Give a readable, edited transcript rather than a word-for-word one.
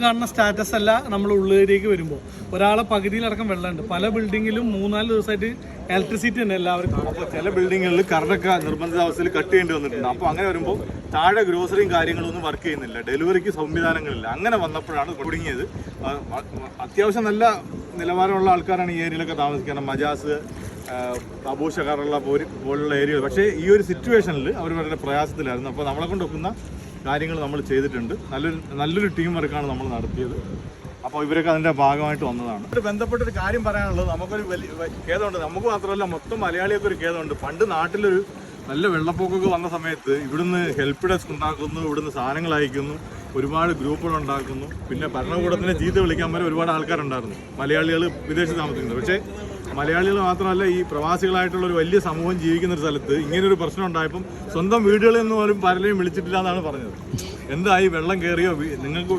കാണുന്ന സ്റ്റാറ്റസ് അല്ല നമ്മൾ ഉള്ളിലേക്ക് വരുമ്പോൾ ഒരാളെ പകുതിയിലടക്കം വെള്ളമുണ്ട്. പല ബിൽഡിങ്ങിലും 3-4 ദിവസമായിട്ട് ഇലക്ട്രിസിറ്റി ഉണ്ട് എല്ലാവർക്കും. അപ്പോൾ ചില ബിൽഡിങ്ങുകളിൽ കറണ്ടൊക്കെ നിർബന്ധിതാവസ്ഥയിൽ കട്ട് ചെയ്യേണ്ടി വന്നിട്ടുണ്ട്. അപ്പോൾ അങ്ങനെ വരുമ്പോൾ താഴെ ഗ്രോസറിയും കാര്യങ്ങളൊന്നും വർക്ക് ചെയ്യുന്നില്ല, ഡെലിവറിക്ക് സംവിധാനങ്ങളില്ല. അങ്ങനെ വന്നപ്പോഴാണ് കുടുങ്ങിയത്. അത്യാവശ്യം നല്ല നിലവാരമുള്ള ആൾക്കാരാണ് ഈ ഏരിയയിലൊക്കെ താമസിക്കുന്നത്, മജാസ്, അബൂഷക്കാറുള്ള പോലുള്ള ഏരിയകൾ. പക്ഷേ ഈ ഒരു സിറ്റുവേഷനിൽ അവർ വളരെ പ്രയാസത്തിലായിരുന്നു. അപ്പോൾ നമ്മളെ കൊണ്ടൊക്കുന്ന കാര്യങ്ങൾ നമ്മൾ ചെയ്തിട്ടുണ്ട്. നല്ലൊരു ടീം വർക്കാണ് നമ്മൾ നടത്തിയത്. അപ്പോൾ ഇവരൊക്കെ അതിൻ്റെ ഭാഗമായിട്ട് വന്നതാണ്. ഒരു ബന്ധപ്പെട്ടൊരു കാര്യം പറയാനുള്ളത്, നമുക്കൊരു വലിയ ഖേദമുണ്ട്. നമുക്ക് മാത്രമല്ല മൊത്തം മലയാളികൾക്ക് ഒരു ഖേദമുണ്ട്. പണ്ട് നാട്ടിലൊരു നല്ല വെള്ളപ്പൊക്കമൊക്കെ വന്ന സമയത്ത് ഇവിടുന്ന് ഹെൽപ്പ് ഡെസ്ക് ഉണ്ടാക്കുന്നു, ഇവിടുന്ന് സാധനങ്ങൾ അയക്കുന്നു, ഒരുപാട് ഗ്രൂപ്പുകൾ ഉണ്ടാക്കുന്നു. പിന്നെ ഭരണകൂടത്തിനെ ചീത്ത വിളിക്കാൻ വരെ ഒരുപാട് ആൾക്കാരുണ്ടായിരുന്നു, മലയാളികൾ വിദേശത്ത് താമസിക്കുന്നത്. പക്ഷേ മലയാളികൾ മാത്രമല്ല, ഈ പ്രവാസികളായിട്ടുള്ള ഒരു വലിയ സമൂഹം ജീവിക്കുന്ന ഒരു സ്ഥലത്ത് ഇങ്ങനൊരു പ്രശ്നം ഉണ്ടായപ്പം സ്വന്തം വീടുകളിൽ നിന്ന് പോലും പലരെയും വിളിച്ചിട്ടില്ല എന്നാണ് പറഞ്ഞത്. എന്തായി, വെള്ളം കയറിയോ, നിങ്ങൾക്ക്